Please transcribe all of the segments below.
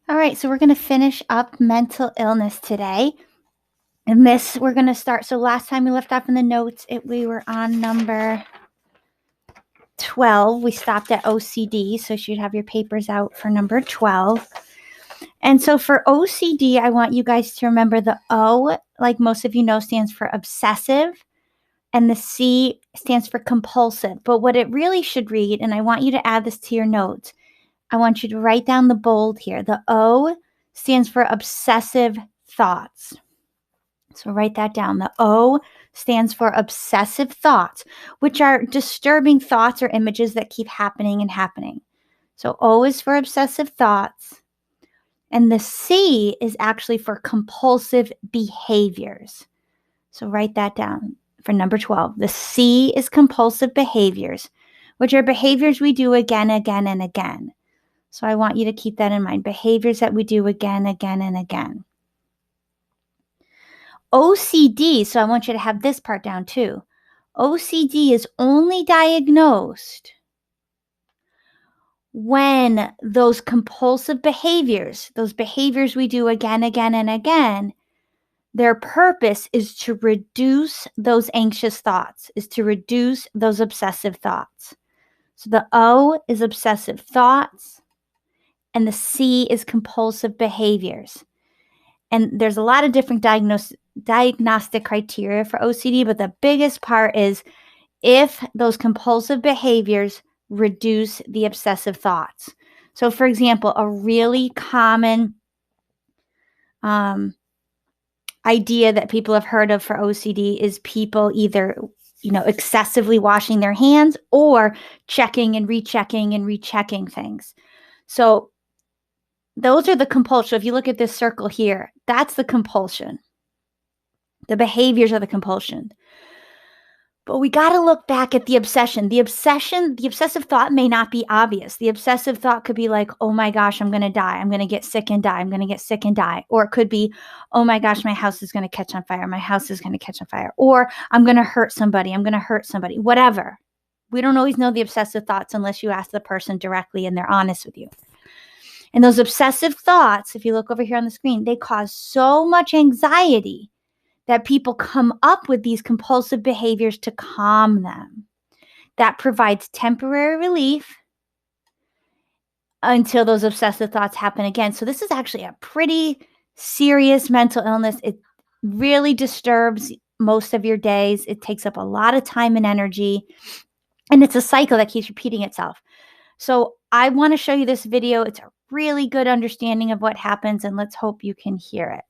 All right, so we're going to finish up mental illness today. And this, we're going to start. So last time we left off in the notes, we were on number 12. We stopped at OCD, so you should have your papers out for number 12. And so for OCD, I want you guys to remember the O, like most of you know, stands for obsessive, and the C stands for compulsive. But what it really should read, and I want you to add this to your notes, I want you to write down the bold here. The O stands for obsessive thoughts. So write that down. The O stands for obsessive thoughts, which are disturbing thoughts or images that keep happening and happening. So O is for obsessive thoughts. And the C is actually for compulsive behaviors. So write that down for number 12. The C is compulsive behaviors, which are behaviors we do again, again, and again. So I want you to keep that in mind. Behaviors that we do again, again, and again. OCD, so I want you to have this part down too. OCD is only diagnosed when those compulsive behaviors, those behaviors we do again, again, and again, their purpose is to reduce those anxious thoughts, is to reduce those obsessive thoughts. So the O is obsessive thoughts, and the C is compulsive behaviors. And there's a lot of different diagnostic criteria for OCD, but the biggest part is if those compulsive behaviors reduce the obsessive thoughts. So, for example, a really common idea that people have heard of for OCD is people either, excessively washing their hands or checking and rechecking things. So those are the compulsion. If you look at this circle here, that's the compulsion. The behaviors are the compulsion. But we got to look back at the obsession. The obsessive thought may not be obvious. The obsessive thought could be like, oh my gosh, I'm going to die. I'm going to get sick and die. I'm going to get sick and die. Or it could be, oh my gosh, my house is going to catch on fire. My house is going to catch on fire. Or I'm going to hurt somebody. I'm going to hurt somebody. Whatever. We don't always know the obsessive thoughts unless you ask the person directly and they're honest with you. And those obsessive thoughts, if you look over here on the screen, they cause so much anxiety that people come up with these compulsive behaviors to calm them. That provides temporary relief until those obsessive thoughts happen again. So this is actually a pretty serious mental illness. It really disturbs most of your days. It takes up a lot of time and energy, and it's a cycle that keeps repeating itself. So I want to show you this video. It's a really good understanding of what happens, and let's hope you can hear it.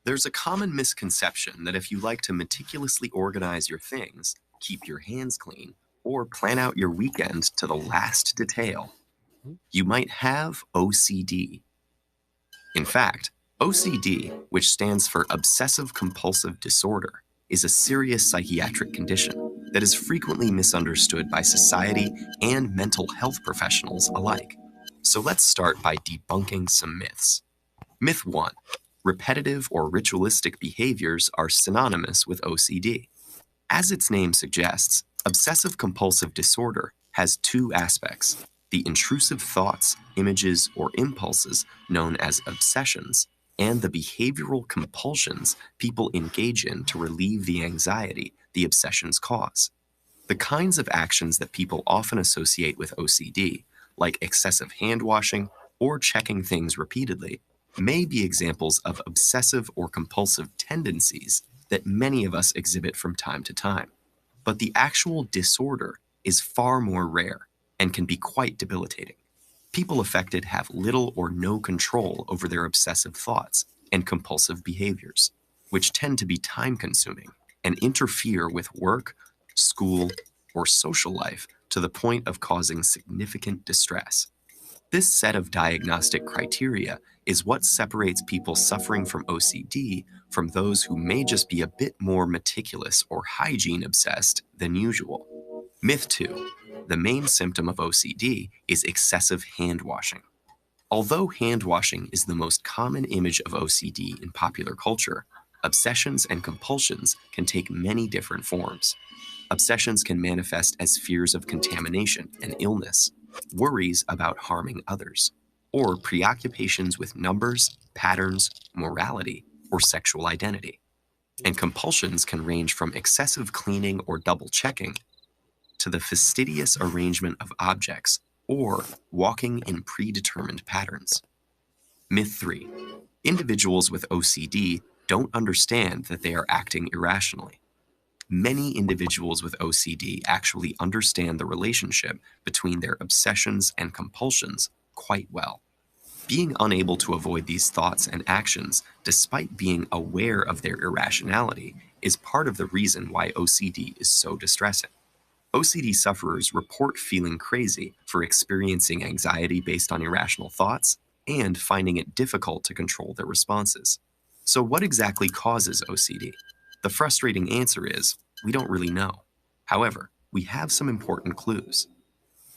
There's a common misconception that if you like to meticulously organize your things, keep your hands clean, or plan out your weekend to the last detail, you might have OCD. In fact, OCD, which stands for Obsessive Compulsive Disorder, is a serious psychiatric condition that is frequently misunderstood by society and mental health professionals alike. So let's start by debunking some myths. Myth 1. Repetitive or ritualistic behaviors are synonymous with OCD. As its name suggests, obsessive-compulsive disorder has two aspects: the intrusive thoughts, images, or impulses known as obsessions, and the behavioral compulsions people engage in to relieve the anxiety the obsessions cause. The kinds of actions that people often associate with OCD, like excessive hand washing or checking things repeatedly, may be examples of obsessive or compulsive tendencies that many of us exhibit from time to time. But the actual disorder is far more rare and can be quite debilitating. People affected have little or no control over their obsessive thoughts and compulsive behaviors, which tend to be time-consuming and interfere with work, school, or social life to the point of causing significant distress. This set of diagnostic criteria is what separates people suffering from OCD from those who may just be a bit more meticulous or hygiene obsessed than usual. Myth 2. The main symptom of OCD is excessive hand washing. Although hand washing is the most common image of OCD in popular culture, obsessions and compulsions can take many different forms. Obsessions can manifest as fears of contamination and illness, worries about harming others, or preoccupations with numbers, patterns, morality, or sexual identity. And compulsions can range from excessive cleaning or double checking to the fastidious arrangement of objects or walking in predetermined patterns. Myth 3. Individuals with OCD don't understand that they are acting irrationally. Many individuals with OCD actually understand the relationship between their obsessions and compulsions quite well. Being unable to avoid these thoughts and actions, despite being aware of their irrationality, is part of the reason why OCD is so distressing. OCD sufferers report feeling crazy for experiencing anxiety based on irrational thoughts and finding it difficult to control their responses. So what exactly causes OCD? The frustrating answer is, we don't really know. However, we have some important clues.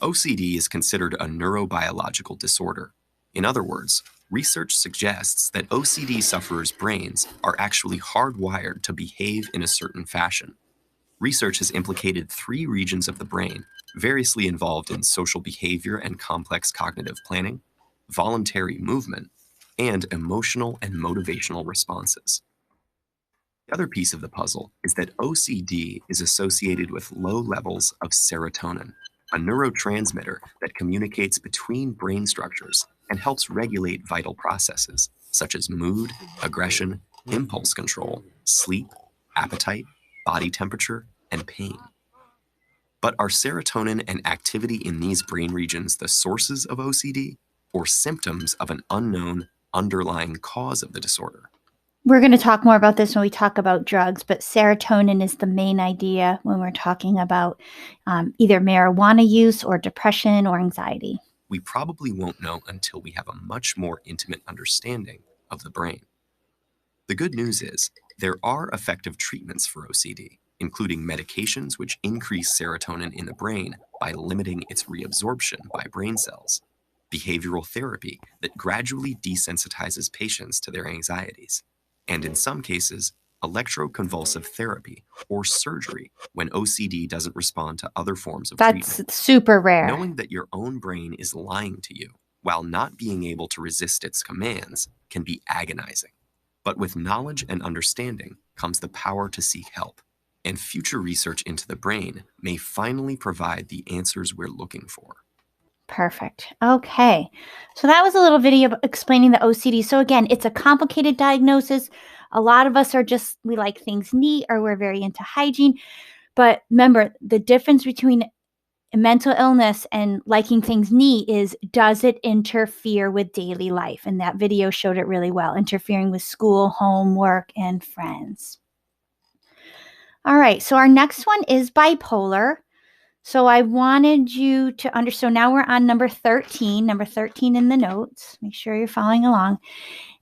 OCD is considered a neurobiological disorder. In other words, research suggests that OCD sufferers' brains are actually hardwired to behave in a certain fashion. Research has implicated 3 regions of the brain, variously involved in social behavior and complex cognitive planning, voluntary movement, and emotional and motivational responses. The other piece of the puzzle is that OCD is associated with low levels of serotonin, a neurotransmitter that communicates between brain structures and helps regulate vital processes such as mood, aggression, impulse control, sleep, appetite, body temperature, and pain. But are serotonin and activity in these brain regions the sources of OCD or symptoms of an unknown underlying cause of the disorder? We're going to talk more about this when we talk about drugs, but serotonin is the main idea when we're talking about either marijuana use or depression or anxiety. We probably won't know until we have a much more intimate understanding of the brain. The good news is there are effective treatments for OCD, including medications which increase serotonin in the brain by limiting its reabsorption by brain cells, behavioral therapy that gradually desensitizes patients to their anxieties, and in some cases, electroconvulsive therapy or surgery when OCD doesn't respond to other forms of treatment. That's super rare. Knowing that your own brain is lying to you while not being able to resist its commands can be agonizing. But with knowledge and understanding comes the power to seek help, and future research into the brain may finally provide the answers we're looking for. Perfect. Okay. So that was a little video explaining the OCD. So again, it's a complicated diagnosis. A lot of us are just, we like things neat or we're very into hygiene. But remember, the difference between mental illness and liking things neat is, does it interfere with daily life? And that video showed it really well, interfering with school, home, work, and friends. All right. So our next one is bipolar. So I wanted you to understand. So now we're on number 13 in the notes. Make sure you're following along.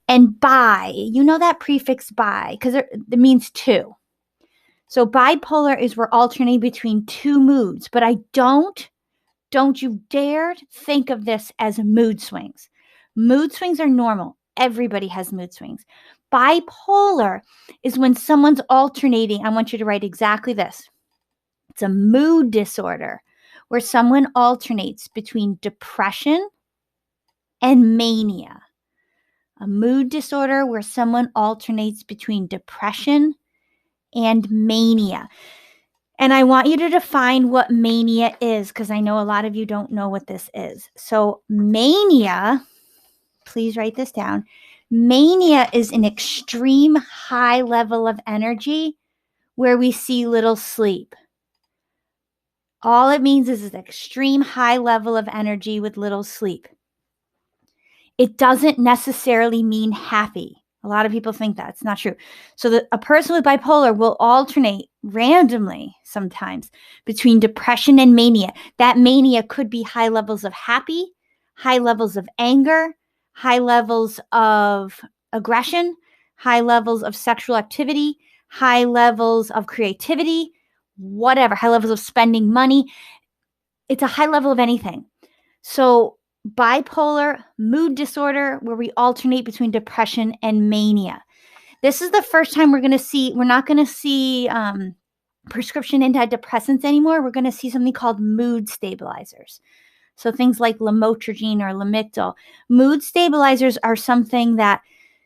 And bi, you know that prefix bi, because it means 2. So bipolar is we're alternating between 2 moods, but don't you dare think of this as mood swings. Mood swings are normal. Everybody has mood swings. Bipolar is when someone's alternating. I want you to write exactly this. It's a mood disorder where someone alternates between depression and mania. A mood disorder where someone alternates between depression and mania. And I want you to define what mania is, because I know a lot of you don't know what this is. So mania, please write this down. Mania is an extreme high level of energy where we see little sleep. All it means is an extreme high level of energy with little sleep. It doesn't necessarily mean happy. A lot of people think that. It's not true. So a person with bipolar will alternate randomly sometimes between depression and mania. That mania could be high levels of happy, high levels of anger, high levels of aggression, high levels of sexual activity, high levels of creativity, whatever, high levels of spending money. It's a high level of anything. So bipolar, mood disorder, where we alternate between depression and mania. This is the first time we're not going to see prescription antidepressants anymore. We're going to see something called mood stabilizers. So things like lamotrigine or Lamictal. Mood stabilizers are something that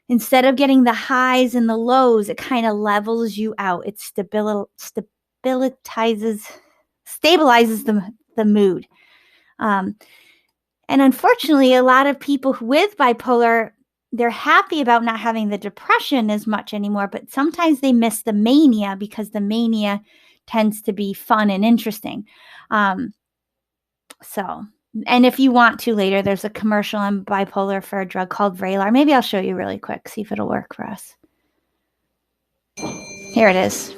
instead of getting the highs and the lows, it kind of levels you out. It stabilizes the mood. And unfortunately, a lot of people with bipolar, they're happy about not having the depression as much anymore, but sometimes they miss the mania because the mania tends to be fun and interesting. And if you want to later, there's a commercial on bipolar for a drug called Vraylar. Maybe I'll show you really quick, see if it'll work for us. Here it is.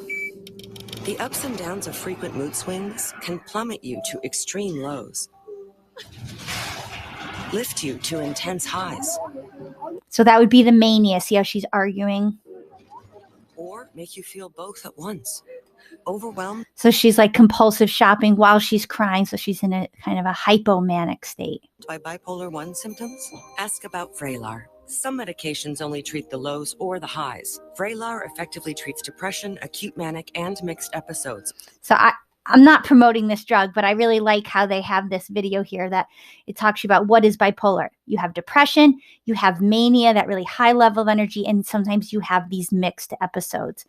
The ups and downs of frequent mood swings can plummet you to extreme lows, lift you to intense highs. So that would be the mania. See how she's arguing? Or make you feel both at once. Overwhelmed. So she's like compulsive shopping while she's crying. So she's in a kind of a hypomanic state. By bipolar 1 symptoms? Ask about Vraylar. Some medications only treat the lows or the highs. Vraylar effectively treats depression, acute manic, and mixed episodes. So I'm not promoting this drug, but I really like how they have this video here that it talks about what is bipolar. You have depression, you have mania, that really high level of energy, and sometimes you have these mixed episodes.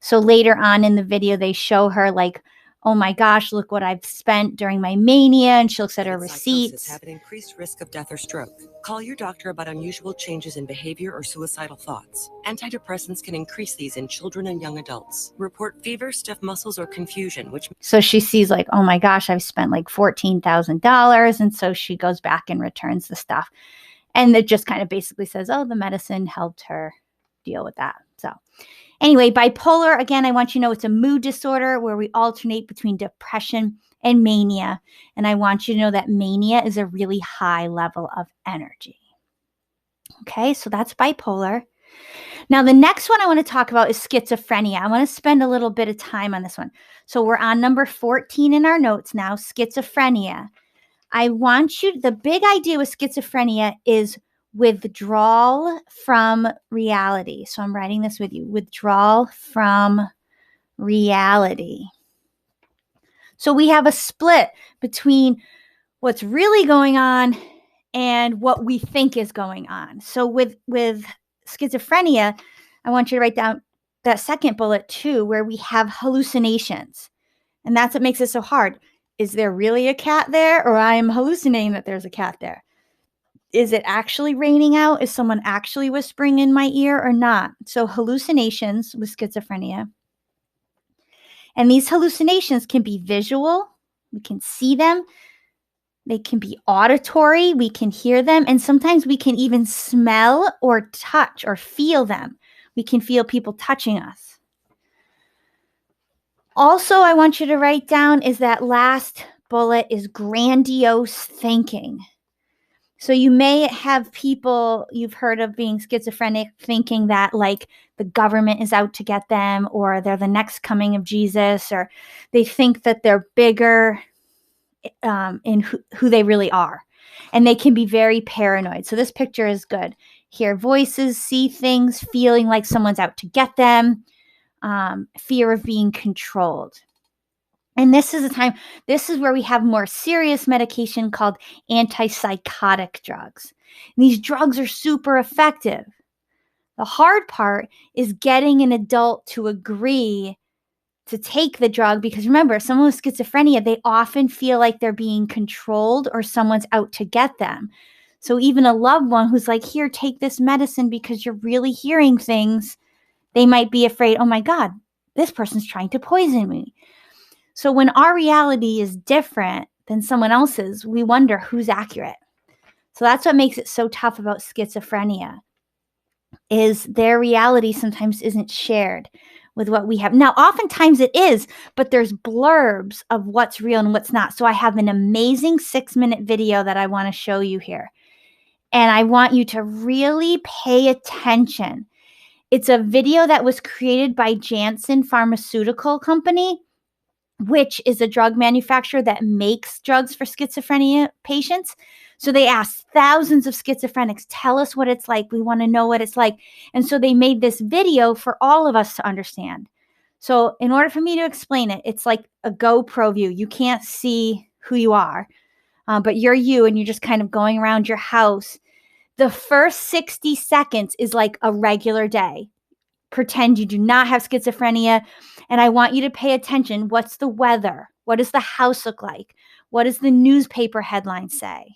So later on in the video, they show her like, oh my gosh, look what I've spent during my mania. And she looks at her receipts. Have an increased risk of death or stroke. Call your doctor about unusual changes in behavior or suicidal thoughts. Antidepressants can increase these in children and young adults. Report fever, stiff muscles, or confusion, So she sees like, oh my gosh, I've spent like $14,000. And so she goes back and returns the stuff. And it just kind of basically says, oh, the medicine helped her deal with that. So anyway, bipolar, again, I want you to know it's a mood disorder where we alternate between depression and mania. And I want you to know that mania is a really high level of energy. Okay, so that's bipolar. Now, the next one I want to talk about is schizophrenia. I want to spend a little bit of time on this one. So we're on number 14 in our notes now, schizophrenia. I want you, the big idea with schizophrenia is withdrawal from reality. So I'm writing this with you. Withdrawal from reality. So we have a split between what's really going on and what we think is going on. So with schizophrenia, I want you to write down that second bullet too, where we have hallucinations. And that's what makes it so hard. Is there really a cat there, or I am hallucinating that there's a cat there? Is it actually raining out? Is someone actually whispering in my ear or not? So hallucinations with schizophrenia. And these hallucinations can be visual. We can see them. They can be auditory. We can hear them. And sometimes we can even smell or touch or feel them. We can feel people touching us. Also, I want you to write down is that last bullet is grandiose thinking. So you may have people you've heard of being schizophrenic thinking that like the government is out to get them, or they're the next coming of Jesus, or they think that they're bigger in who they really are. And they can be very paranoid. So this picture is good. Hear voices, see things, feeling like someone's out to get them, fear of being controlled. And this is where we have more serious medication called antipsychotic drugs. And these drugs are super effective. The hard part is getting an adult to agree to take the drug, because remember, someone with schizophrenia, they often feel like they're being controlled or someone's out to get them. So even a loved one who's like, here, take this medicine because you're really hearing things, they might be afraid, oh my God, this person's trying to poison me. So when our reality is different than someone else's, we wonder who's accurate. So that's what makes it so tough about schizophrenia, is their reality sometimes isn't shared with what we have. Now, oftentimes it is, but there's blurbs of what's real and what's not. So I have an amazing 6-minute video that I want to show you here. And I want you to really pay attention. It's a video that was created by Janssen Pharmaceutical Company, which is a drug manufacturer that makes drugs for schizophrenia patients. So they asked thousands of schizophrenics, tell us what it's like. We want to know what it's like. And so they made this video for all of us to understand. So in order for me to explain it, it's like a GoPro view. You can't see who you are, but you're you, and you're just kind of going around your house. The first 60 seconds is like a regular day. Pretend you do not have schizophrenia, and I want you to pay attention. What's the weather? What does the house look like? What does the newspaper headline say?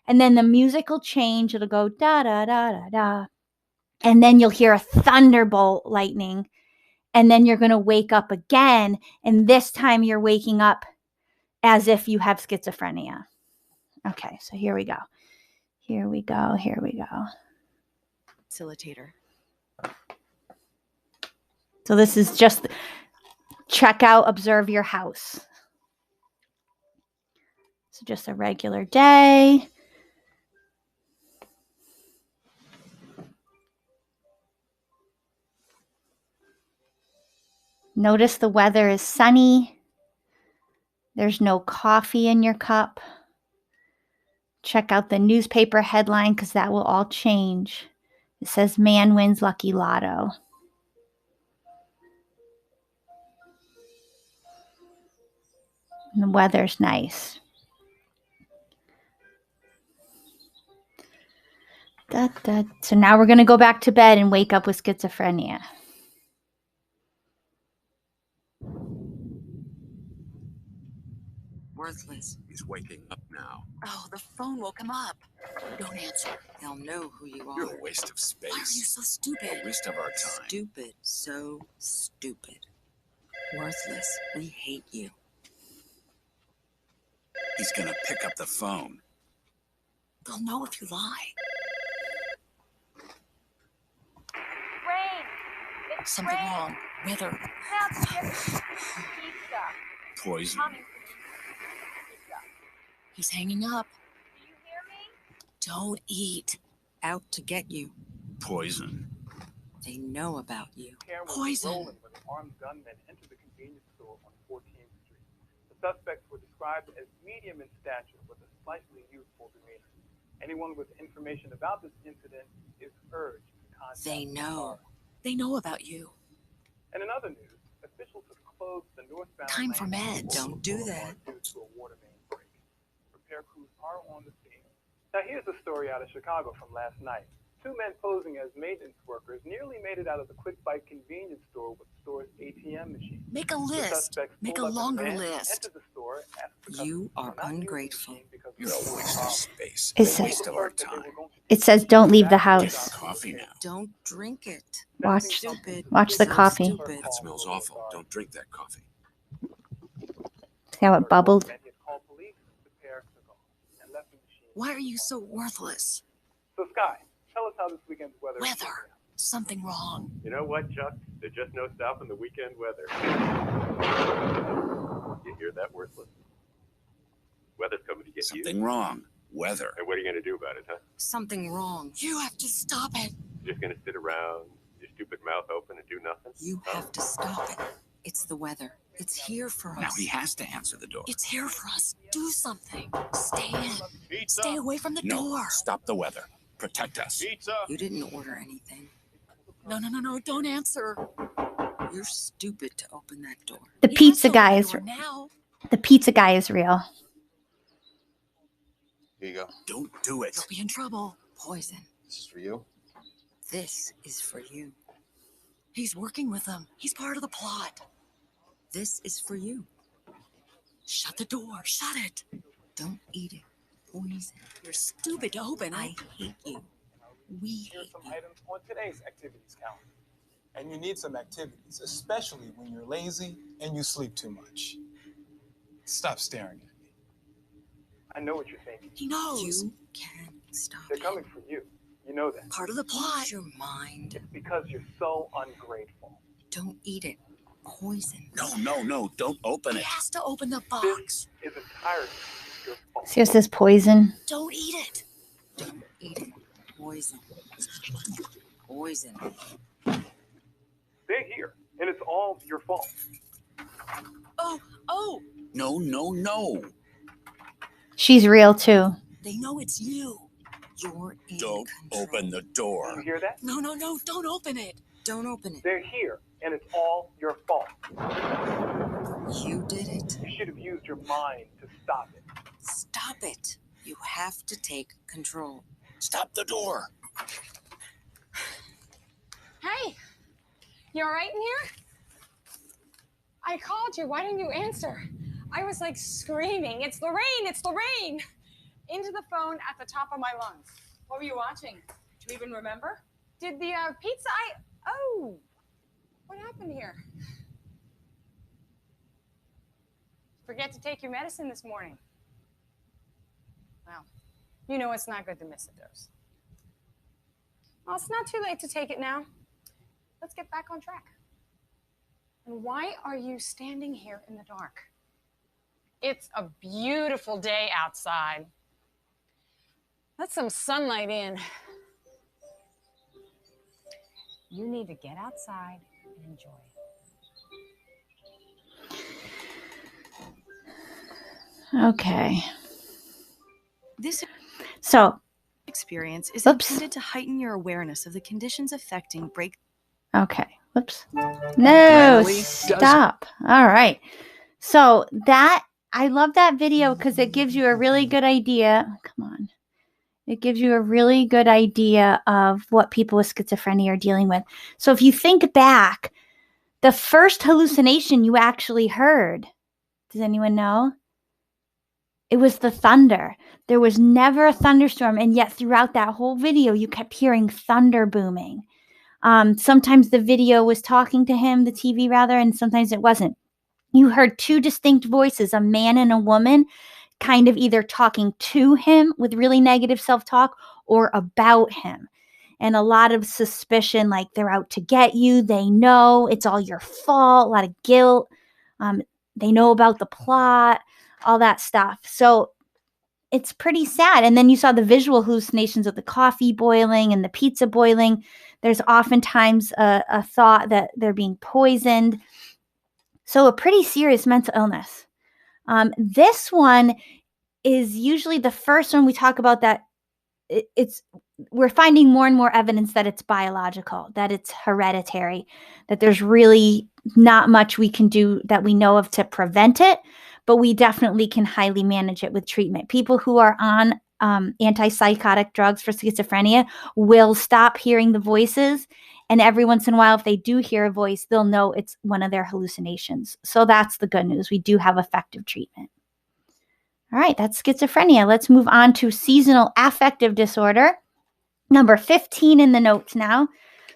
And then the music will change. It'll go da da da da da. And then you'll hear a thunderbolt lightning. And then you're going to wake up again. And this time you're waking up as if you have schizophrenia. Okay, so here we go. Here we go. Here we go. Facilitator. So this is just check out, observe your house. So just a regular day. Notice the weather is sunny. There's no coffee in your cup. Check out the newspaper headline because that will all change. It says man wins lucky lotto. And the weather's nice. So now we're going to go back to bed and wake up with schizophrenia. Worthless. He's waking up now. Oh, the phone woke him up. Don't answer. They'll know who you are. You're a waste of space. Why are you so stupid? A waste of our time. Stupid. So stupid. Worthless. We hate you. He's gonna pick up the phone. They'll know if you lie. Rain. It's Something rain. wrong. Weather. Pizza. Poison. He's hanging up. Do you hear me? Don't eat. Out to get you. Poison. They know about you. Karen was Poison. rolling when an armed gunman entered the convenience store on 14th Street. The suspects were described as medium in stature with a slightly youthful demeanor. Anyone with information about this incident is urged to contact They the know. authorities. They know about you. And in other news, officials have closed the northbound Time for lane meds. Don't do that. due to a water main break. Repair crews are on the scene. Now here's a story out of Chicago from last night. Two men posing as maintenance workers nearly made it out of the Quick Bite convenience store with the store's ATM machine. Make a The list. suspects Make pulled a up in a longer van, list. entered the store, asked the You customers are to not use the ungrateful. machine because You're a waste of space. It's A a- waste of our time. It says don't leave the Get house. coffee now. Don't drink it. Watch, Stupid. watch the So coffee. stupid. That smells awful. Don't drink that coffee. See how it bubbled? Why are you so worthless? So Sky, tell us how this weekend's weather is. Weather. Something wrong. You know what, Chuck? There's just no stopping the weekend weather. You hear that, worthless? Weather's coming to get you. Something wrong. Weather. And what are you going to do about it, huh? Something wrong. You have to stop it. You're just going to sit around, your stupid mouth open and do nothing? You have to stop it. It's the weather. It's here for Now us. he has to answer the door. It's here for us. Do something. Stay in. Pizza! Stay away from the No, door. stop the weather. Protect us. Pizza! You didn't order anything. No. Don't answer. You're stupid to open that door. The He pizza has to guy open is the door now. the pizza guy is real. Here you go. Don't do it. You'll be in trouble. Poison. This is for you. This is for you. He's working with them. He's part of the plot. This is for you. Shut the door. Shut it. Don't eat it. Poison. You're stupid to open. I hate you. We Here's hate some you. items on today's activities calendar. And you need some activities, especially when you're lazy and you sleep too much. Stop staring at me. I know what you're thinking. He knows. You can't stop They're it. coming for you. You know that. Part of the plot. Use your mind. Because you're so ungrateful. Don't eat it. Poison. No. Don't open He it. has to open the This box. is entirely your fault. See, it says poison. Don't eat it. Don't eat it. Poison. Poison. They're here, and it's all your fault. Oh. No. She's real too. They know it's you. You're in Don't control. open the You door. hear that? No. Don't open it. Don't open it. They're here, and it's all your fault. You did it. You should have used your mind to stop it. Stop it. You have to take control. Stop the door. Hey, you all right in here? I called you. Why didn't you answer? I was like screaming, "It's Lorraine! It's Lorraine!" into the phone at the top of my lungs. What were you watching? Do you even remember? Did the pizza Oh, what happened here? Forget to take your medicine this morning. Well, you know it's not good to miss a dose. Well, it's not too late to take it now. Let's get back on track. And why are you standing here in the dark? It's a beautiful day outside. Let some sunlight in. You need to get outside and enjoy it. Okay. This So, experience is Oops. intended to heighten your awareness of the conditions affecting break. okay. Whoops. No, Natalie, does- stop. All right. So I love that video because it gives you a really good idea. Come on. It gives you a really good idea of what people with schizophrenia are dealing with. So if you think back, the first hallucination you actually heard, does anyone know? It was the thunder. There was never a thunderstorm, and yet throughout that whole video, you kept hearing thunder booming. Sometimes the video was talking to him, the TV rather, and sometimes it wasn't. You heard two distinct voices, a man and a woman, kind of either talking to him with really negative self-talk or about him. And a lot of suspicion, like they're out to get you. They know it's all your fault, a lot of guilt. They know about the plot, all that stuff. So it's pretty sad. And then you saw the visual hallucinations of the coffee boiling and the pizza boiling. There's oftentimes a thought that they're being poisoned. So a pretty serious mental illness. This one is usually the first one we talk about that we're finding more and more evidence that it's biological, that it's hereditary, that there's really not much we can do that we know of to prevent it, but we definitely can highly manage it with treatment. People who are on antipsychotic drugs for schizophrenia will stop hearing the voices. And every once in a while, if they do hear a voice, they'll know it's one of their hallucinations. So that's the good news. We do have effective treatment. All right, that's schizophrenia. Let's move on to seasonal affective disorder. Number 15 in the notes now.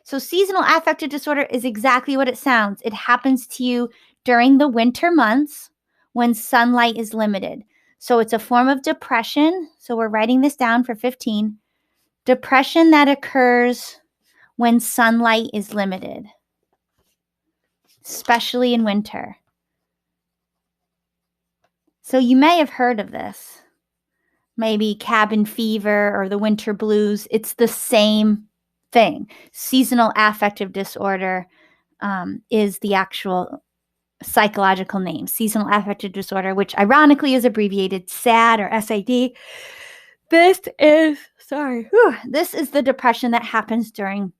So seasonal affective disorder is exactly what it sounds. It happens to you during the winter months when sunlight is limited. So it's a form of depression. So we're writing this down for 15. Depression that occurs when sunlight is limited, especially in winter. So you may have heard of this. Maybe cabin fever or the winter blues. It's the same thing. Seasonal affective disorder is the actual psychological name. Seasonal affective disorder, which ironically is abbreviated SAD or SAD. This is the depression that happens during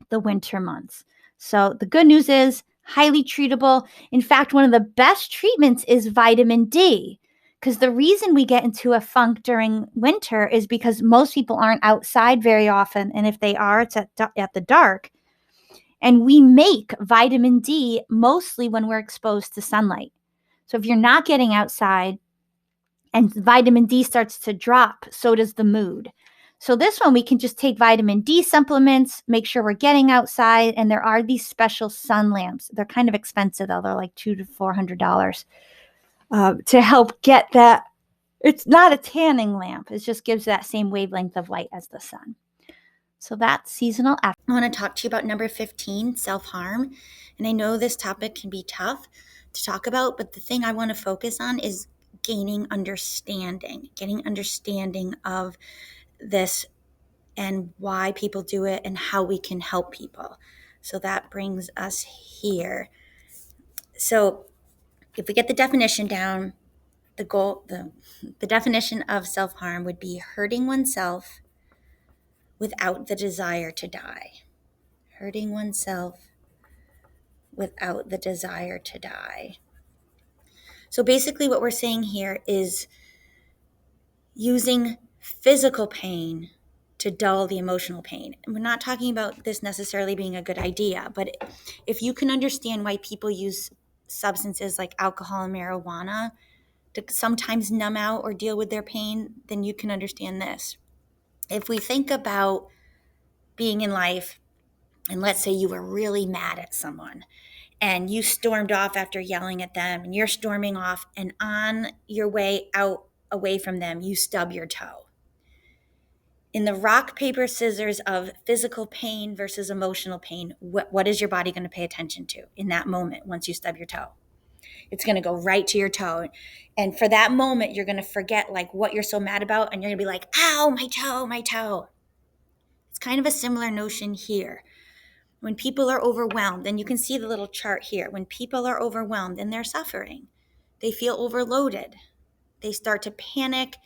the winter months. So the good news is highly treatable. In fact, one of the best treatments is vitamin D, because the reason we get into a funk during winter is because most people aren't outside very often. And if they are, it's at the dark. And we make vitamin D mostly when we're exposed to sunlight. So if you're not getting outside and vitamin D starts to drop, so does the mood. So this one, we can just take vitamin D supplements, make sure we're getting outside. And there are these special sun lamps. They're kind of expensive, though. They're like $200 to $400 to help get that. It's not a tanning lamp. It just gives that same wavelength of light as the sun. So that's seasonal. I want to talk to you about number 15, self-harm. And I know this topic can be tough to talk about, but the thing I want to focus on is getting understanding of this and why people do it and how we can help people. So that brings us here. So if we get the definition down, the definition of self-harm would be hurting oneself without the desire to die. Hurting oneself without the desire to die. So basically what we're saying here is using physical pain to dull the emotional pain. And we're not talking about this necessarily being a good idea, but if you can understand why people use substances like alcohol and marijuana to sometimes numb out or deal with their pain, then you can understand this. If we think about being in life, and let's say you were really mad at someone and you stormed off after yelling at them, and you're storming off, and on your way out away from them, you stub your toe. In the rock, paper, scissors of physical pain versus emotional pain, what is your body going to pay attention to in that moment once you stub your toe? It's going to go right to your toe. And for that moment, you're going to forget like what you're so mad about, and you're going to be like, ow, my toe, my toe. It's kind of a similar notion here. When people are overwhelmed, and you can see the little chart here, when people are overwhelmed and they're suffering, they feel overloaded. They start to panic,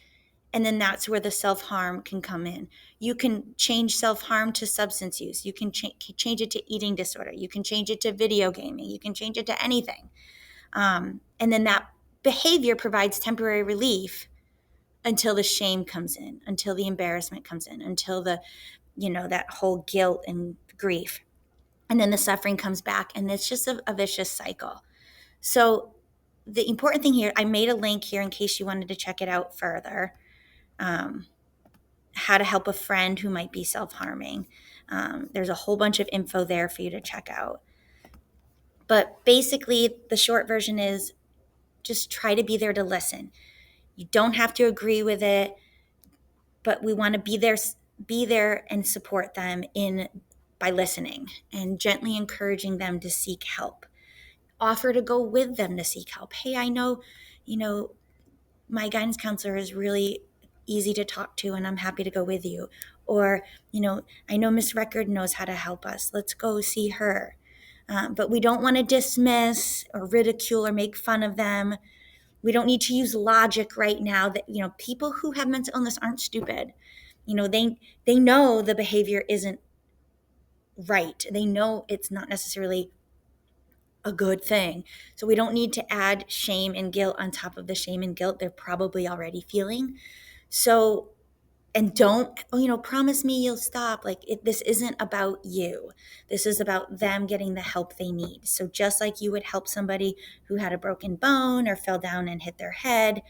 and then that's where the self-harm can come in. You can change self-harm to substance use. You can change it to eating disorder. You can change it to video gaming. You can change it to anything. And then that behavior provides temporary relief until the shame comes in, until the embarrassment comes in, until the, that whole guilt and grief. And then the suffering comes back, and it's just a vicious cycle. So the important thing here, I made a link here in case you wanted to check it out further. How to help a friend who might be self-harming. There's a whole bunch of info there for you to check out. But basically, the short version is just try to be there to listen. You don't have to agree with it, but we want to be there and support them by listening and gently encouraging them to seek help. Offer to go with them to seek help. Hey, I know, my guidance counselor is really easy to talk to, and I'm happy to go with you. Or, I know Miss Record knows how to help us. Let's go see her. But we don't want to dismiss or ridicule or make fun of them. We don't need to use logic right now. That people who have mental illness aren't stupid. They know the behavior isn't right. They know it's not necessarily a good thing. So we don't need to add shame and guilt on top of the shame and guilt they're probably already feeling. So, and don't, promise me you'll stop. This isn't about you. This is about them getting the help they need. So just like you would help somebody who had a broken bone or fell down and hit their head,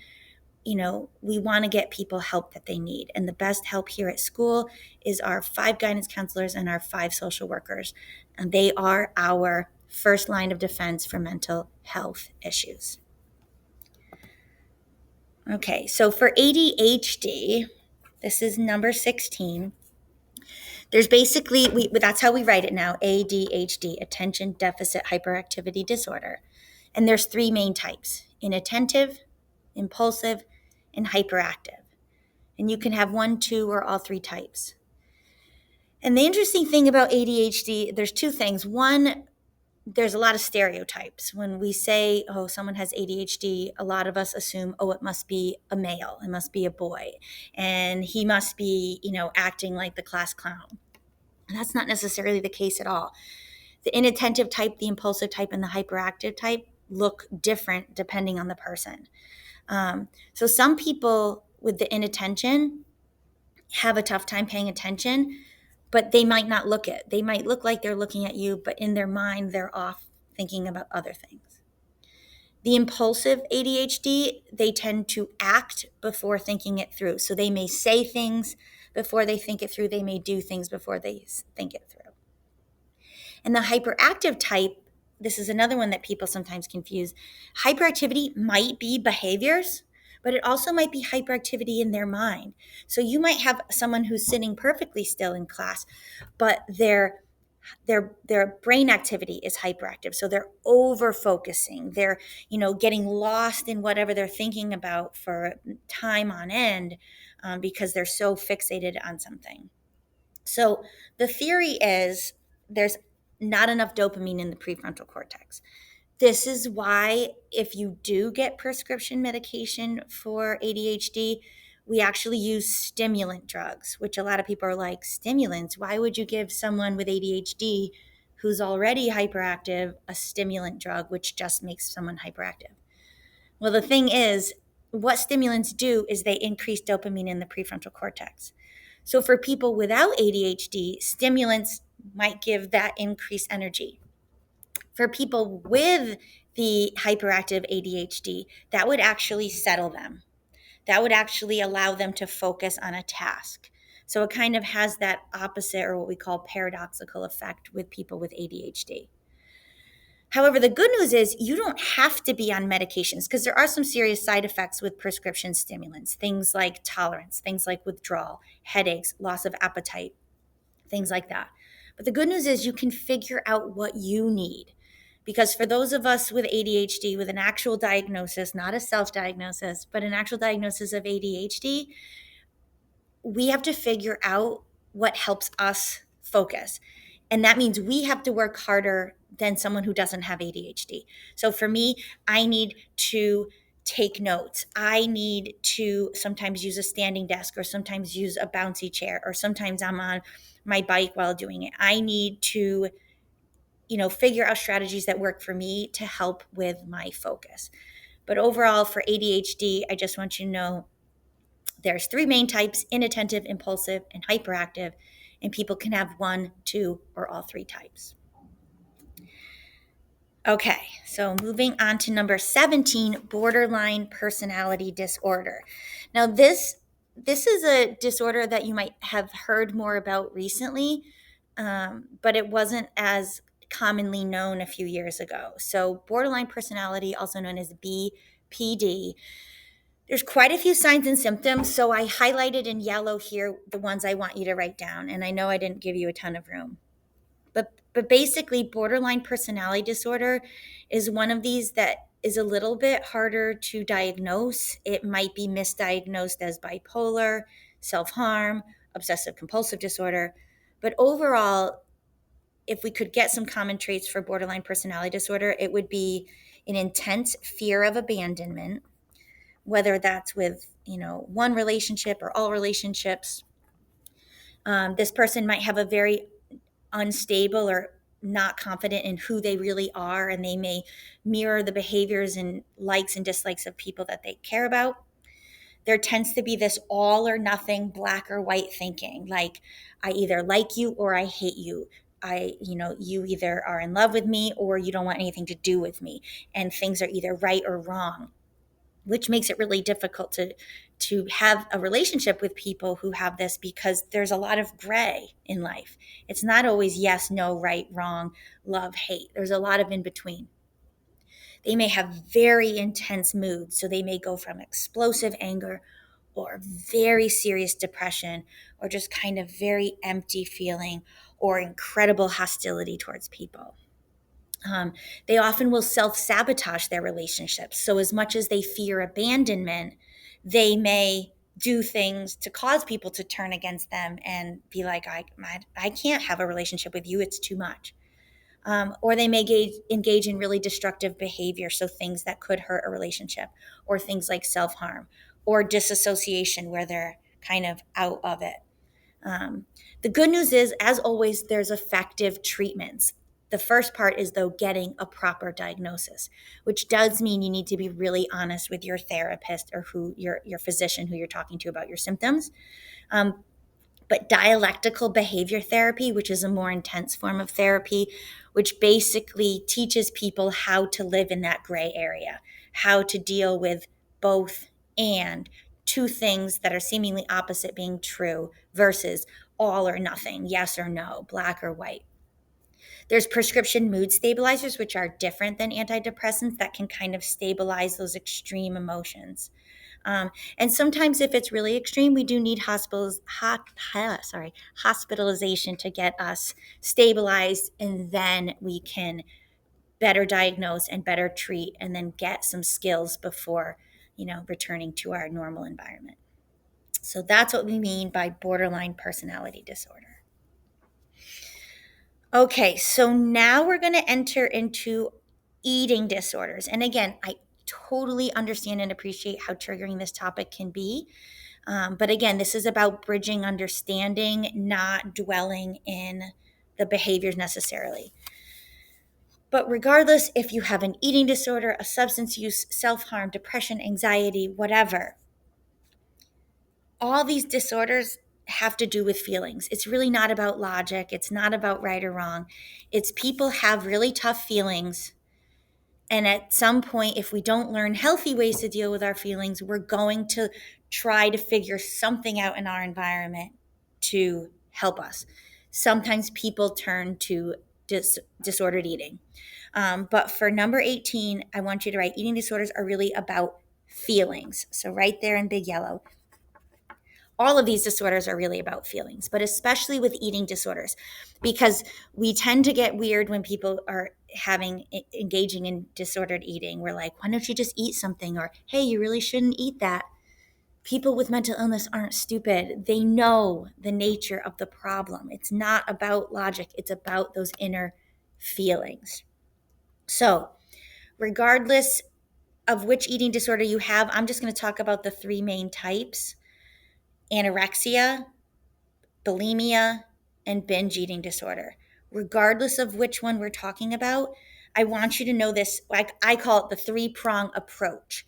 we want to get people help that they need. And the best help here at school is our 5 guidance counselors and our 5 social workers. And they are our first line of defense for mental health issues. Okay, so for ADHD, this is number 16. There's basically, that's how we write it now, ADHD, Attention Deficit Hyperactivity Disorder. And there's 3 main types: inattentive, impulsive, and hyperactive. And you can have 1, 2, or all 3 types. And the interesting thing about ADHD, there's 2 things. One, there's a lot of stereotypes. When we say, someone has ADHD, a lot of us assume, it must be a male, it must be a boy, and he must be, acting like the class clown. And that's not necessarily the case at all. The inattentive type, the impulsive type, and the hyperactive type look different depending on the person. So some people with the inattention have a tough time paying attention, but they might not look it. They might look like they're looking at you, but in their mind, they're off thinking about other things. The impulsive ADHD, they tend to act before thinking it through. So they may say things before they think it through. They may do things before they think it through. And the hyperactive type, this is another one that people sometimes confuse. Hyperactivity might be behaviors, but it also might be hyperactivity in their mind. So you might have someone who's sitting perfectly still in class, but their brain activity is hyperactive. So they're over focusing. They're, getting lost in whatever they're thinking about for time on end because they're so fixated on something. So the theory is there's not enough dopamine in the prefrontal cortex. This is why if you do get prescription medication for ADHD, we actually use stimulant drugs, which a lot of people are like, stimulants? Why would you give someone with ADHD who's already hyperactive a stimulant drug, which just makes someone hyperactive? Well, the thing is, what stimulants do is they increase dopamine in the prefrontal cortex. So for people without ADHD, stimulants might give that increased energy. For people with the hyperactive ADHD, that would actually settle them. That would actually allow them to focus on a task. So it kind of has that opposite, or what we call paradoxical effect with people with ADHD. However, the good news is you don't have to be on medications, because there are some serious side effects with prescription stimulants, things like tolerance, things like withdrawal, headaches, loss of appetite, things like that. But the good news is you can figure out what you need. Because for those of us with ADHD, with an actual diagnosis, not a self-diagnosis, but an actual diagnosis of ADHD, we have to figure out what helps us focus. And that means we have to work harder than someone who doesn't have ADHD. So for me, I need to take notes. I need to sometimes use a standing desk, or sometimes use a bouncy chair, or sometimes I'm on my bike while doing it. I need to, figure out strategies that work for me to help with my focus. But overall, for ADHD, I just want you to know there's 3 main types: inattentive, impulsive, and hyperactive. And people can have 1, 2, or all 3 types. Okay, so moving on to number 17, borderline personality disorder. Now, this is a disorder that you might have heard more about recently, but it wasn't as commonly known a few years ago. So borderline personality, also known as BPD, there's quite a few signs and symptoms. So I highlighted in yellow here the ones I want you to write down. And I know I didn't give you a ton of room. But basically, borderline personality disorder is one of these that is a little bit harder to diagnose. It might be misdiagnosed as bipolar, self-harm, obsessive compulsive disorder. But overall, if we could get some common traits for borderline personality disorder, it would be an intense fear of abandonment, whether that's with, one relationship or all relationships. This person might have a very unstable or not confident in who they really are, and they may mirror the behaviors and likes and dislikes of people that they care about. There tends to be this all or nothing, black or white thinking, like I either like you or I hate you. You either are in love with me or you don't want anything to do with me, and things are either right or wrong, which makes it really difficult to have a relationship with people who have this, because there's a lot of gray in life. It's not always yes, no, right, wrong, love, hate. There's a lot of in between. They may have very intense moods. So they may go from explosive anger or very serious depression, or just kind of very empty feeling, or incredible hostility towards people. They often will self-sabotage their relationships. So as much as they fear abandonment, they may do things to cause people to turn against them and be like, I can't have a relationship with you. It's too much. Or they may engage in really destructive behavior. So things that could hurt a relationship, or things like self-harm or disassociation, where they're kind of out of it. The good news is, as always, there's effective treatments. The first part is, though, getting a proper diagnosis, which does mean you need to be really honest with your therapist or your physician who you're talking to about your symptoms. But dialectical behavior therapy, which is a more intense form of therapy, which basically teaches people how to live in that gray area, how to deal with both and two things that are seemingly opposite being true versus all or nothing, yes or no, black or white. There's prescription mood stabilizers, which are different than antidepressants, that can kind of stabilize those extreme emotions. And sometimes if it's really extreme, we do need hospitalization to get us stabilized, and then we can better diagnose and better treat, and then get some skills before, returning to our normal environment. So that's what we mean by borderline personality disorder. Okay, so now we're going to enter into eating disorders. And again, I totally understand and appreciate how triggering this topic can be. But again, this is about bridging understanding, not dwelling in the behaviors necessarily. But regardless if you have an eating disorder, a substance use, self-harm, depression, anxiety, whatever, all these disorders have to do with feelings. It's really not about logic. It's not about right or wrong. It's people have really tough feelings. And at some point, if we don't learn healthy ways to deal with our feelings, we're going to try to figure something out in our environment to help us. Sometimes people turn to disordered eating. But for number 18, I want you to write eating disorders are really about feelings. So right there in big yellow. All of these disorders are really about feelings, but especially with eating disorders, because we tend to get weird when people are engaging in disordered eating. We're like, why don't you just eat something? Or, hey, you really shouldn't eat that. People with mental illness aren't stupid. They know the nature of the problem. It's not about logic. It's about those inner feelings. So regardless of which eating disorder you have, I'm just going to talk about the three main types: anorexia, bulimia, and binge eating disorder. Regardless of which one we're talking about, I want you to know this, like I call it the three-prong approach.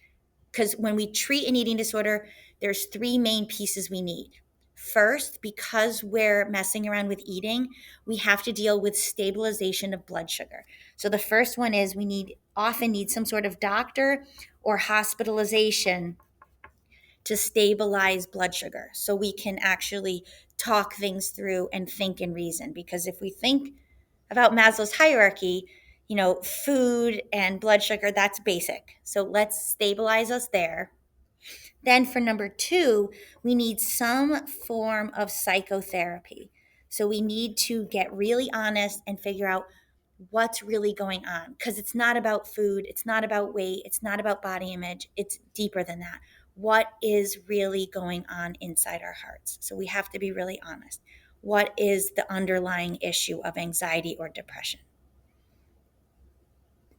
Because when we treat an eating disorder, there's three main pieces we need. First, because we're messing around with eating, we have to deal with stabilization of blood sugar. So the first one is we often need some sort of doctor or hospitalization to stabilize blood sugar so we can actually talk things through and think and reason. Because if we think about Maslow's hierarchy, food and blood sugar, that's basic. So let's stabilize us there. Then for number 2, we need some form of psychotherapy. So we need to get really honest and figure out what's really going on, because it's not about food, it's not about weight, it's not about body image, it's deeper than that. What is really going on inside our hearts? So we have to be really honest. What is the underlying issue of anxiety or depression?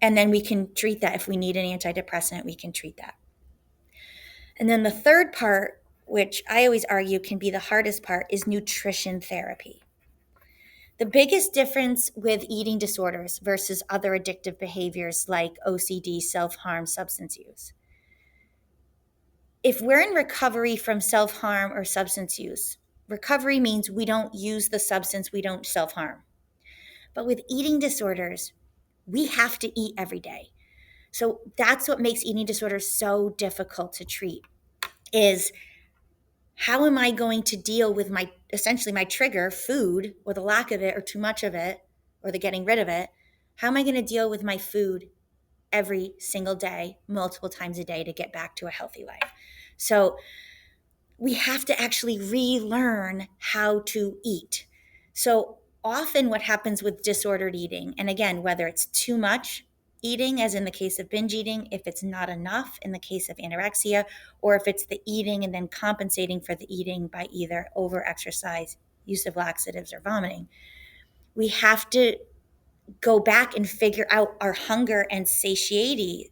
And then we can treat that. If we need an antidepressant, we can treat that. And then the third part, which I always argue can be the hardest part, is nutrition therapy. The biggest difference with eating disorders versus other addictive behaviors like OCD, self-harm, substance use. If we're in recovery from self-harm or substance use, recovery means we don't use the substance, we don't self-harm. But with eating disorders, we have to eat every day. So that's what makes eating disorders so difficult to treat, is how am I going to deal with essentially my trigger, food, or the lack of it, or too much of it, or the getting rid of it? How am I going to deal with my food every single day, multiple times a day, to get back to a healthy life? So we have to actually relearn how to eat. So often what happens with disordered eating, and again, whether it's too much eating, as in the case of binge eating, if it's not enough in the case of anorexia, or if it's the eating and then compensating for the eating by either over-exercise, use of laxatives, or vomiting, we have to go back and figure out our hunger and satiety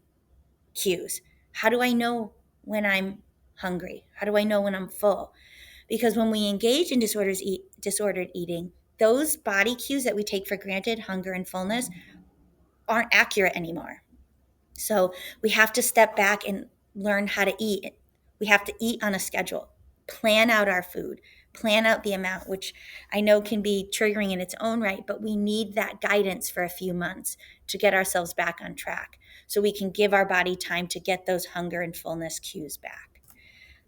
cues. How do I know when I'm hungry? How do I know when I'm full? Because when we engage in disordered eating, those body cues that we take for granted, hunger and fullness, aren't accurate anymore. So we have to step back and learn how to eat. We have to eat on a schedule, plan out our food, plan out the amount, which I know can be triggering in its own right, but we need that guidance for a few months to get ourselves back on track so we can give our body time to get those hunger and fullness cues back.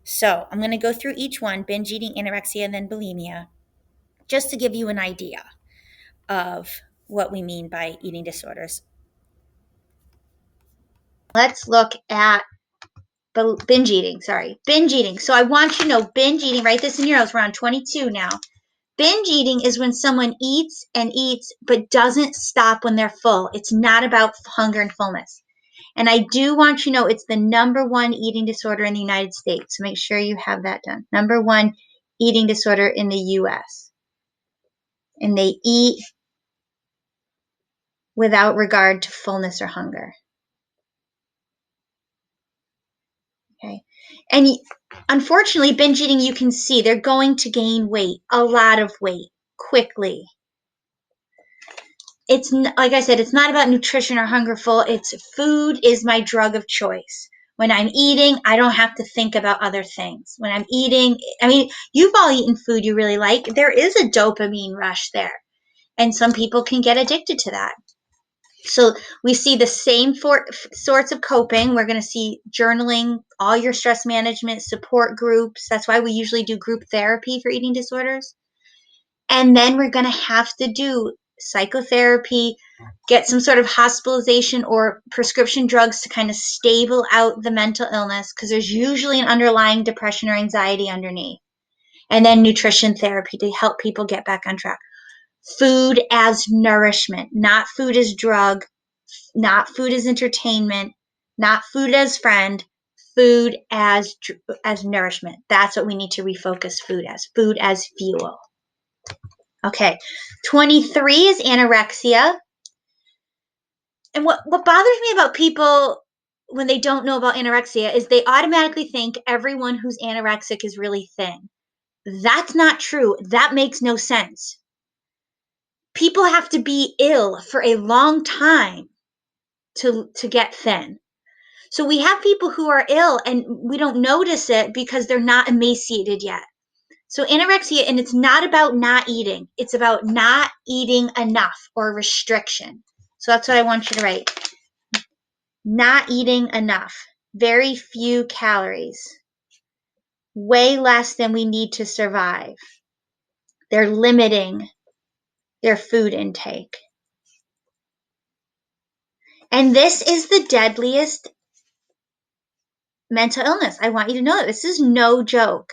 So I'm going to go through each one: binge eating, anorexia, and then bulimia, just to give you an idea of what we mean by eating disorders. Let's look at binge eating. Binge eating. So I want you to know, binge eating, write this in your notes, we're on 22 now. Binge eating is when someone eats and eats but doesn't stop when they're full. It's not about hunger and fullness. And I do want you to know it's the number 1 eating disorder in the United States. So make sure you have that done. Number 1 eating disorder in the U.S. And they eat without regard to fullness or hunger. Okay. And unfortunately, binge eating, you can see they're going to gain weight, a lot of weight, quickly. like I said, it's not about nutrition or hungerful. It's food is my drug of choice. When I'm eating, I don't have to think about other things. When I'm eating, I mean, you've all eaten food you really like. There is a dopamine rush there. And some people can get addicted to that. So we see the same sorts of coping. We're going to see journaling, all your stress management, support groups. That's why we usually do group therapy for eating disorders. And then we're going to have to do psychotherapy, get some sort of hospitalization or prescription drugs to kind of stable out the mental illness, because there's usually an underlying depression or anxiety underneath. And then nutrition therapy to help people get back on track. Food as nourishment, not food as drug, not food as entertainment, not food as friend, food as nourishment. That's what we need to refocus food as fuel. Okay, 23 is anorexia. And what bothers me about people when they don't know about anorexia is they automatically think everyone who's anorexic is really thin. That's not true. That makes no sense. People have to be ill for a long time to get thin. So we have people who are ill and we don't notice it because they're not emaciated yet. So anorexia, and it's not about not eating. It's about not eating enough or restriction. So that's what I want you to write. Not eating enough. Very few calories. Way less than we need to survive. They're limiting their food intake. And this is the deadliest mental illness. I want you to know that this is no joke.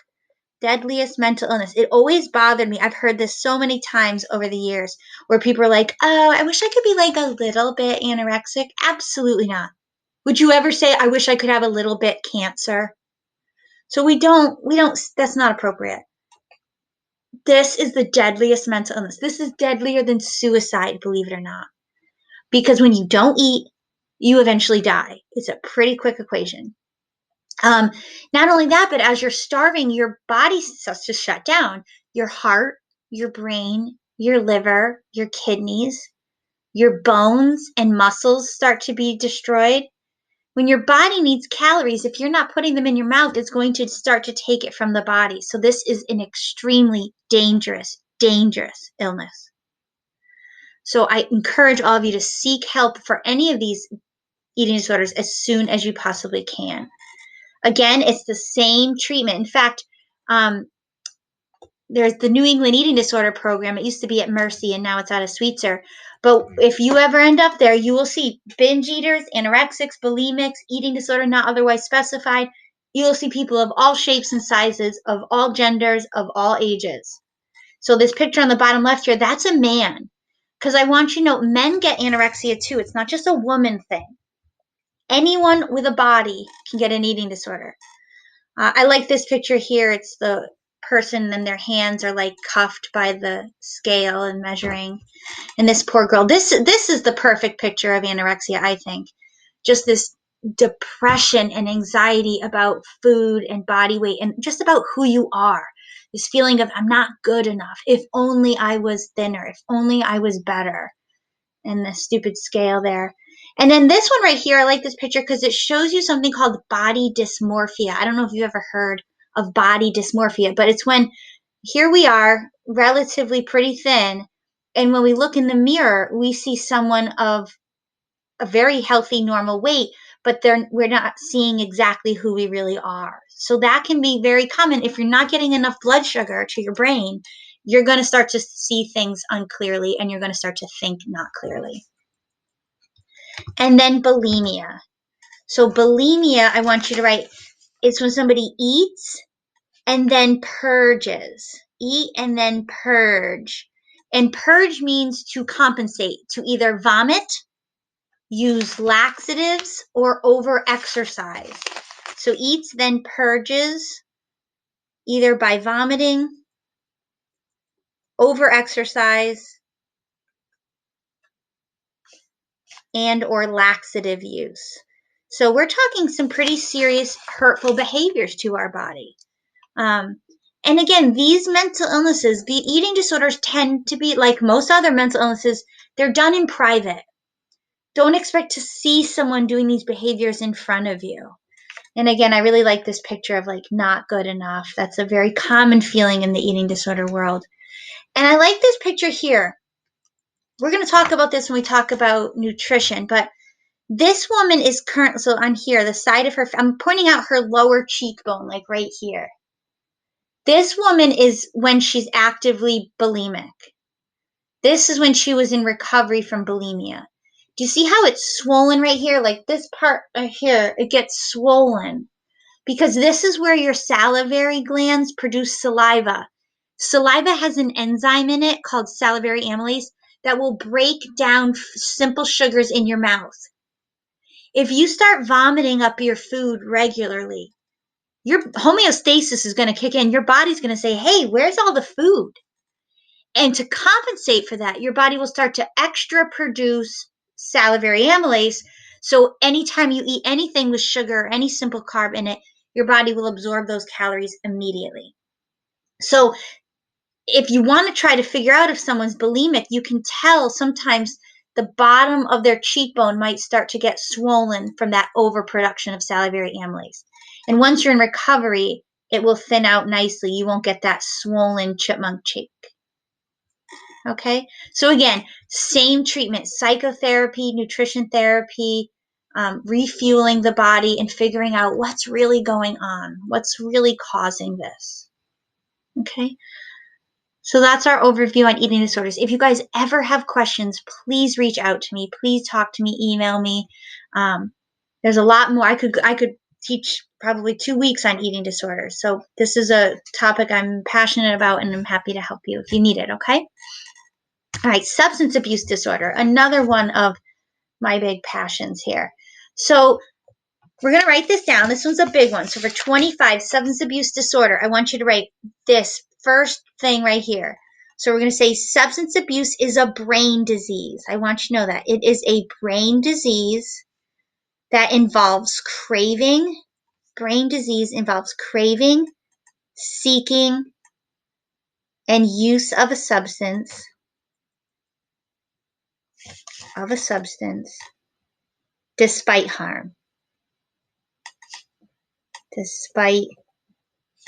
Deadliest mental illness. It always bothered me. I've heard this so many times over the years where people are like, oh, I wish I could be like a little bit anorexic. Absolutely not. Would you ever say, I wish I could have a little bit cancer? So we don't, that's not appropriate. This is the deadliest mental illness. This is deadlier than suicide, believe it or not. Because when you don't eat, you eventually die. It's a pretty quick equation. Not only that, but as you're starving, your body starts to shut down. Your heart, your brain, your liver, your kidneys, your bones and muscles start to be destroyed. When your body needs calories, if you're not putting them in your mouth, it's going to start to take it from the body. So this is an extremely dangerous illness. So I encourage all of you to seek help for any of these eating disorders as soon as you possibly can. Again, it's the same treatment. In fact, there's the New England Eating Disorder Program. It used to be at Mercy, and now it's out of Sweetser. But if you ever end up there, you will see binge eaters, anorexics, bulimics, eating disorder not otherwise specified. You will see people of all shapes and sizes, of all genders, of all ages. So this picture on the bottom left here, that's a man. Because I want you to know, men get anorexia too. It's not just a woman thing. Anyone with a body can get an eating disorder. I like this picture here. It's the person and their hands are like cuffed by the scale and measuring. And this poor girl, this is the perfect picture of anorexia, I think. Just this depression and anxiety about food and body weight and just about who you are. This feeling of I'm not good enough. If only I was thinner. If only I was better. And the stupid scale there. And then this one right here, I like this picture because it shows you something called body dysmorphia. I don't know if you've ever heard of body dysmorphia, but it's when here we are, relatively pretty thin, and when we look in the mirror, we see someone of a very healthy, normal weight, but we're not seeing exactly who we really are. So that can be very common. If you're not getting enough blood sugar to your brain, you're going to start to see things unclearly, and you're going to start to think not clearly. And then bulimia. So bulimia, I want you to write, is when somebody eats and then purges. Eat and then purge. And purge means to compensate, to either vomit, use laxatives, or over-exercise. So eats, then purges, either by vomiting, over-exercise, and or laxative use. So we're talking some pretty serious hurtful behaviors to our body. And again, these mental illnesses, the eating disorders tend to be like most other mental illnesses, they're done in private. Don't expect to see someone doing these behaviors in front of you. And again, I really like this picture of like not good enough. That's a very common feeling in the eating disorder world. And I like this picture here. We're going to talk about this when we talk about nutrition, but this woman is currently, so on here, the side of her, I'm pointing out her lower cheekbone, like right here. This woman is when she's actively bulimic. This is when she was in recovery from bulimia. Do you see how it's swollen right here? Like this part right here, it gets swollen because this is where your salivary glands produce saliva. Saliva has an enzyme in it called salivary amylase that will break down simple sugars in your mouth. If you start vomiting up your food regularly, your homeostasis is going to kick in. Your body's going to say, hey, where's all the food? And to compensate for that, your body will start to extra produce salivary amylase. So anytime you eat anything with sugar or any simple carb in it, your body will absorb those calories immediately. So if you want to try to figure out if someone's bulimic, you can tell sometimes the bottom of their cheekbone might start to get swollen from that overproduction of salivary amylase. And once you're in recovery, it will thin out nicely. You won't get that swollen chipmunk cheek. Okay, so again, same treatment, psychotherapy, nutrition therapy, refueling the body and figuring out what's really going on, what's really causing this. Okay, so that's our overview on eating disorders. If you guys ever have questions, please reach out to me. Please talk to me, email me. There's a lot more. I could teach probably 2 weeks on eating disorders. So this is a topic I'm passionate about and I'm happy to help you if you need it, okay? All right, substance abuse disorder, another one of my big passions here. So we're going to write this down. This one's a big one. So for 25, substance abuse disorder, I want you to write this first thing right here. So we're going to say substance abuse is a brain disease. I want you to know that. It is a brain disease that involves craving. Brain disease involves craving, seeking, and use of a substance. Despite harm. Despite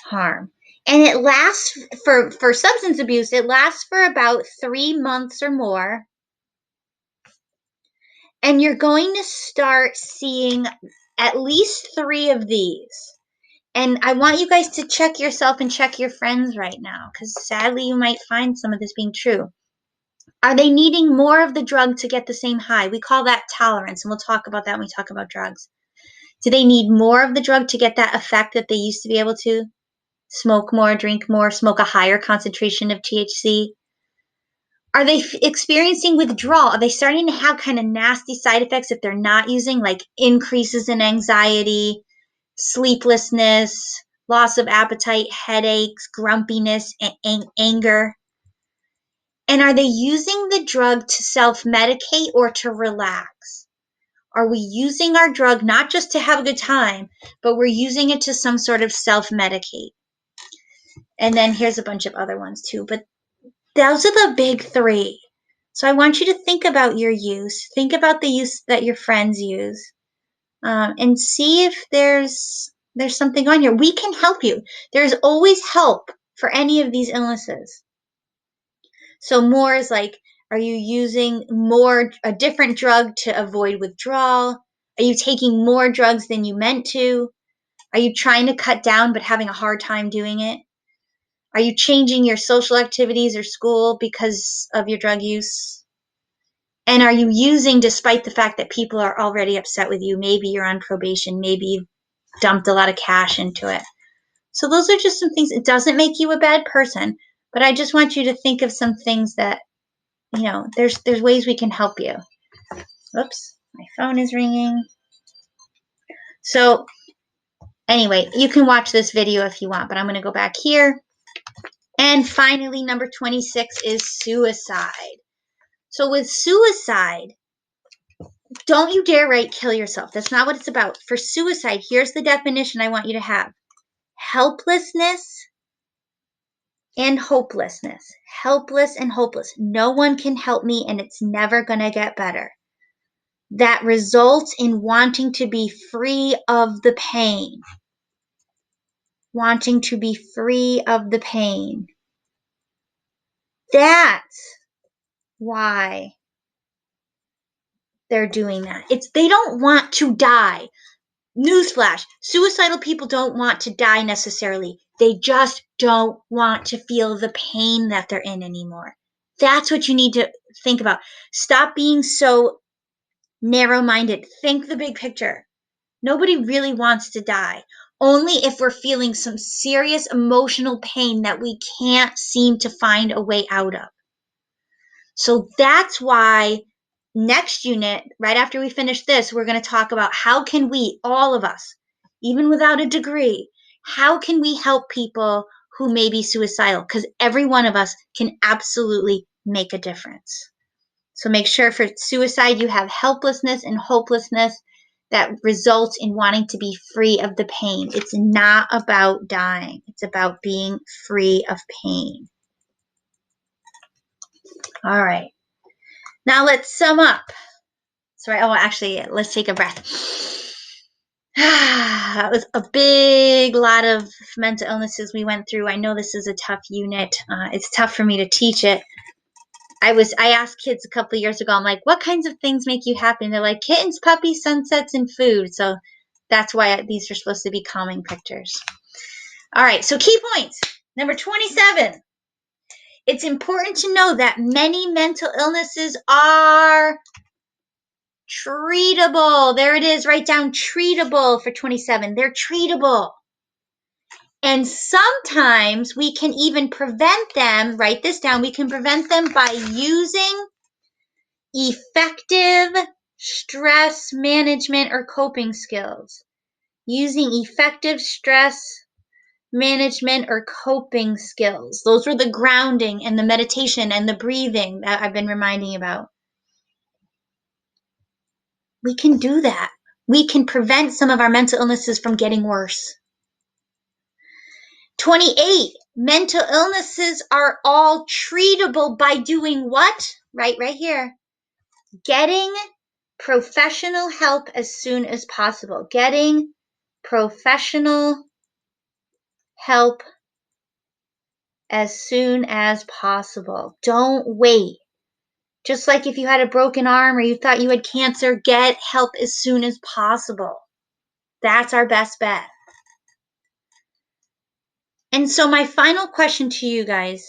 harm. And it lasts for substance abuse, it lasts for about 3 months or more. And you're going to start seeing at least 3 of these. And I want you guys to check yourself and check your friends right now, because sadly you might find some of this being true. Are they needing more of the drug to get the same high? We call that tolerance, and we'll talk about that when we talk about drugs. Do they need more of the drug to get that effect that they used to be able to? Smoke more, drink more, smoke a higher concentration of THC? Are they experiencing withdrawal? Are they starting to have kind of nasty side effects if they're not using, like increases in anxiety, sleeplessness, loss of appetite, headaches, grumpiness, and anger? And are they using the drug to self-medicate or to relax? Are we using our drug not just to have a good time, but we're using it to some sort of self-medicate? And then here's a bunch of other ones too, but those are the big 3. So I want you to think about your use, think about the use that your friends use, and see if there's something on here. We can help you. There's always help for any of these illnesses. So more is like, are you using a different drug to avoid withdrawal? Are you taking more drugs than you meant to? Are you trying to cut down but having a hard time doing it? Are you changing your social activities or school because of your drug use? And are you using despite the fact that people are already upset with you? Maybe you're on probation. Maybe you've dumped a lot of cash into it. So those are just some things. It doesn't make you a bad person, but I just want you to think of some things that, there's ways we can help you. Oops, my phone is ringing. So anyway, you can watch this video if you want, but I'm going to go back here. And finally, number 26 is suicide. So with suicide, don't you dare write kill yourself. That's not what it's about. For suicide, here's the definition I want you to have. Helplessness, and hopelessness. Helpless and hopeless. No one can help me and it's never going to get better. That results in wanting to be free of the pain. Wanting to be free of the pain. That's why they're doing that. They don't want to die. Newsflash, suicidal people don't want to die necessarily. They just don't want to feel the pain that they're in anymore. That's what you need to think about. Stop being so narrow-minded. Think the big picture. Nobody really wants to die. Only if we're feeling some serious emotional pain that we can't seem to find a way out of. So that's why next unit, right after we finish this, we're going to talk about how can we, all of us, even without a degree, how can we help people who may be suicidal? Because every one of us can absolutely make a difference. So make sure for suicide you have helplessness and hopelessness that results in wanting to be free of the pain. It's not about dying. It's about being free of pain. All right. Now let's sum up. Sorry. Oh, actually, let's take a breath. That was a big lot of mental illnesses we went through. I know this is a tough unit. It's tough for me to teach it. I asked kids a couple of years ago, I'm like, what kinds of things make you happy? And they're like, kittens, puppies, sunsets, and food. So that's why these are supposed to be calming pictures. All right, so key points. Number 27. It's important to know that many mental illnesses are treatable. There it is, write down treatable for 27. They're treatable. And sometimes we can even prevent them, write this down, we can prevent them by using effective stress management or coping skills. Using effective stress management or coping skills. Those were the grounding and the meditation and the breathing that I've been reminding about. We can do that. We can prevent some of our mental illnesses from getting worse. 28, mental illnesses are all treatable by doing what? Right here. Getting professional help as soon as possible. Getting professional help as soon as possible. Don't wait. Just like if you had a broken arm or you thought you had cancer, get help as soon as possible. That's our best bet. And so my final question to you guys.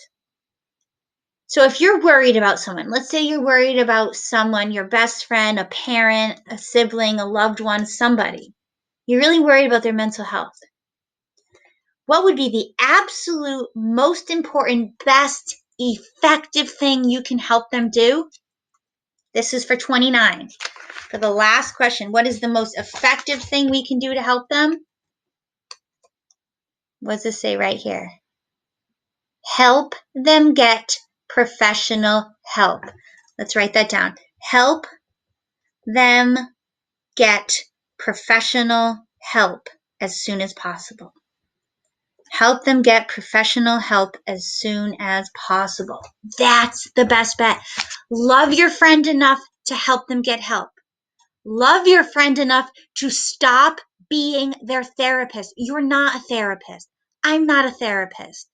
So if you're worried about someone, let's say you're worried about someone, your best friend, a parent, a sibling, a loved one, somebody. You're really worried about their mental health. What would be the absolute most important, best, effective thing you can help them do? This is for 29. For the last question, what is the most effective thing we can do to help them? What does this say right here? Help them get professional help. Let's write that down. Help them get professional help as soon as possible. Help them get professional help as soon as possible. That's the best bet. Love your friend enough to help them get help. Love your friend enough to stop being their therapist. You're not a therapist. I'm not a therapist.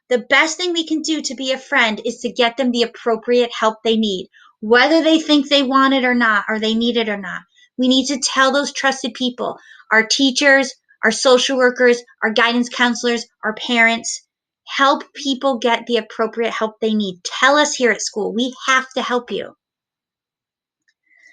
The best thing we can do to be a friend is to get them the appropriate help they need, whether they think they want it or not, or they need it or not. We need to tell those trusted people, our teachers, our social workers, our guidance counselors, our parents, help people get the appropriate help they need. Tell us here at school. We have to help you.